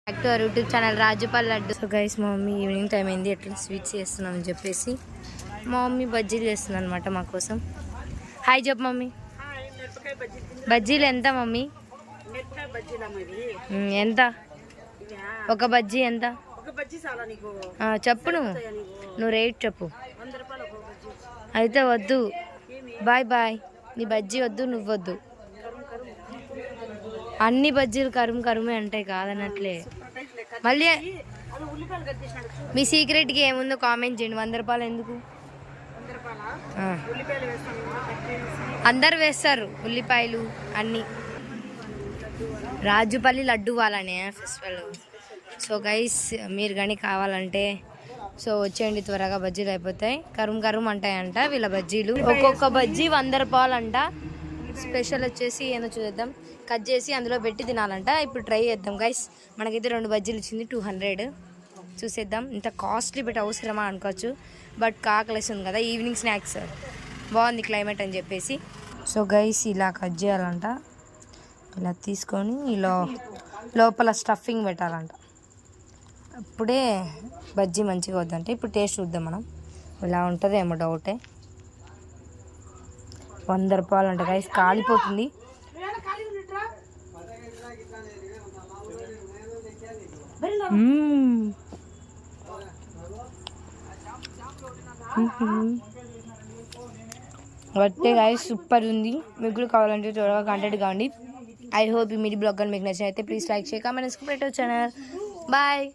Back to our YouTube channel Rajupal Laddu. So guys మా mummy evening time అయింది, ఎట్లా sweets చేస్తున్నామని చెప్పేసి మా మమ్మీ బజ్జీలు చేస్తుంది అనమాట మా కోసం. హాయ్ చెప్పు మమ్మీ. బజ్జీలు ఎంత మమ్మీ? ఎంత ఒక బజ్జీ? ఎంత చెప్పు, నువ్వు రేట్ చెప్పు. అయితే వద్దు, బాయ్ బాయ్. నీ బజ్జీ వద్దు, నువ్వు వద్దు. అన్ని బజ్జీలు కరుమే అంటాయి, కాదన్నట్లే. మళ్ళీ మీ సీక్రెట్కి ఏముందో కామెంట్ చేయండి. 100 రూపాయలు ఎందుకు? అందరు వేస్తారు ఉల్లిపాయలు అన్నీ. రాజుపల్లి లడ్డు వాళ్ళనే ఫెస్టివల్. సో గైస్ మీరు కానీ కావాలంటే సో వచ్చేయండి త్వరగా, బజ్జీలు అయిపోతాయి. కరుం అంటాయంట వీళ్ళ బజ్జీలు. ఒక్కొక్క బజ్జీ 100 రూపాయలు అంట. స్పెషల్ వచ్చేసి ఏందో చూద్దాం, కట్ చేసి అందులో పెట్టి తినాలంట. ఇప్పుడు ట్రై చేద్దాం గైస్. మనకైతే 2 బజ్జీలు ఇచ్చింది, 200. చూసేద్దాం. ఇంత కాస్ట్లీ పెట్టి అవసరమా అనుకోవచ్చు, బట్ కాకలేస్తుంది కదా, ఈవినింగ్ స్నాక్స్ బాగుంది క్లైమేట్ అని చెప్పేసి. సో గైస్ ఇలా కట్ చేయాలంట, ఇలా తీసుకొని ఇలా లోపల స్టఫింగ్ పెట్టాలంట, అప్పుడే బజ్జీ మంచిగా వద్దంటే. ఇప్పుడు టేస్ట్ చూద్దాం మనం, ఇలా ఉంటుంది ఏమో డౌటే. 100 రూపాయలు అంట గైస్, కాలిపోతుంది. వట్టే గైస్ సూపర్ ఉంది. మీకు కూడా కావాలంటే త్వరగా కాంటాక్ట్ కావండి. ఐ హోప్ ఈ మినీ బ్లాగ్ కానీ మీకు నచ్చినైతే ప్లీజ్ లైక్ చేయ, comment, subscribe to channel. Bye.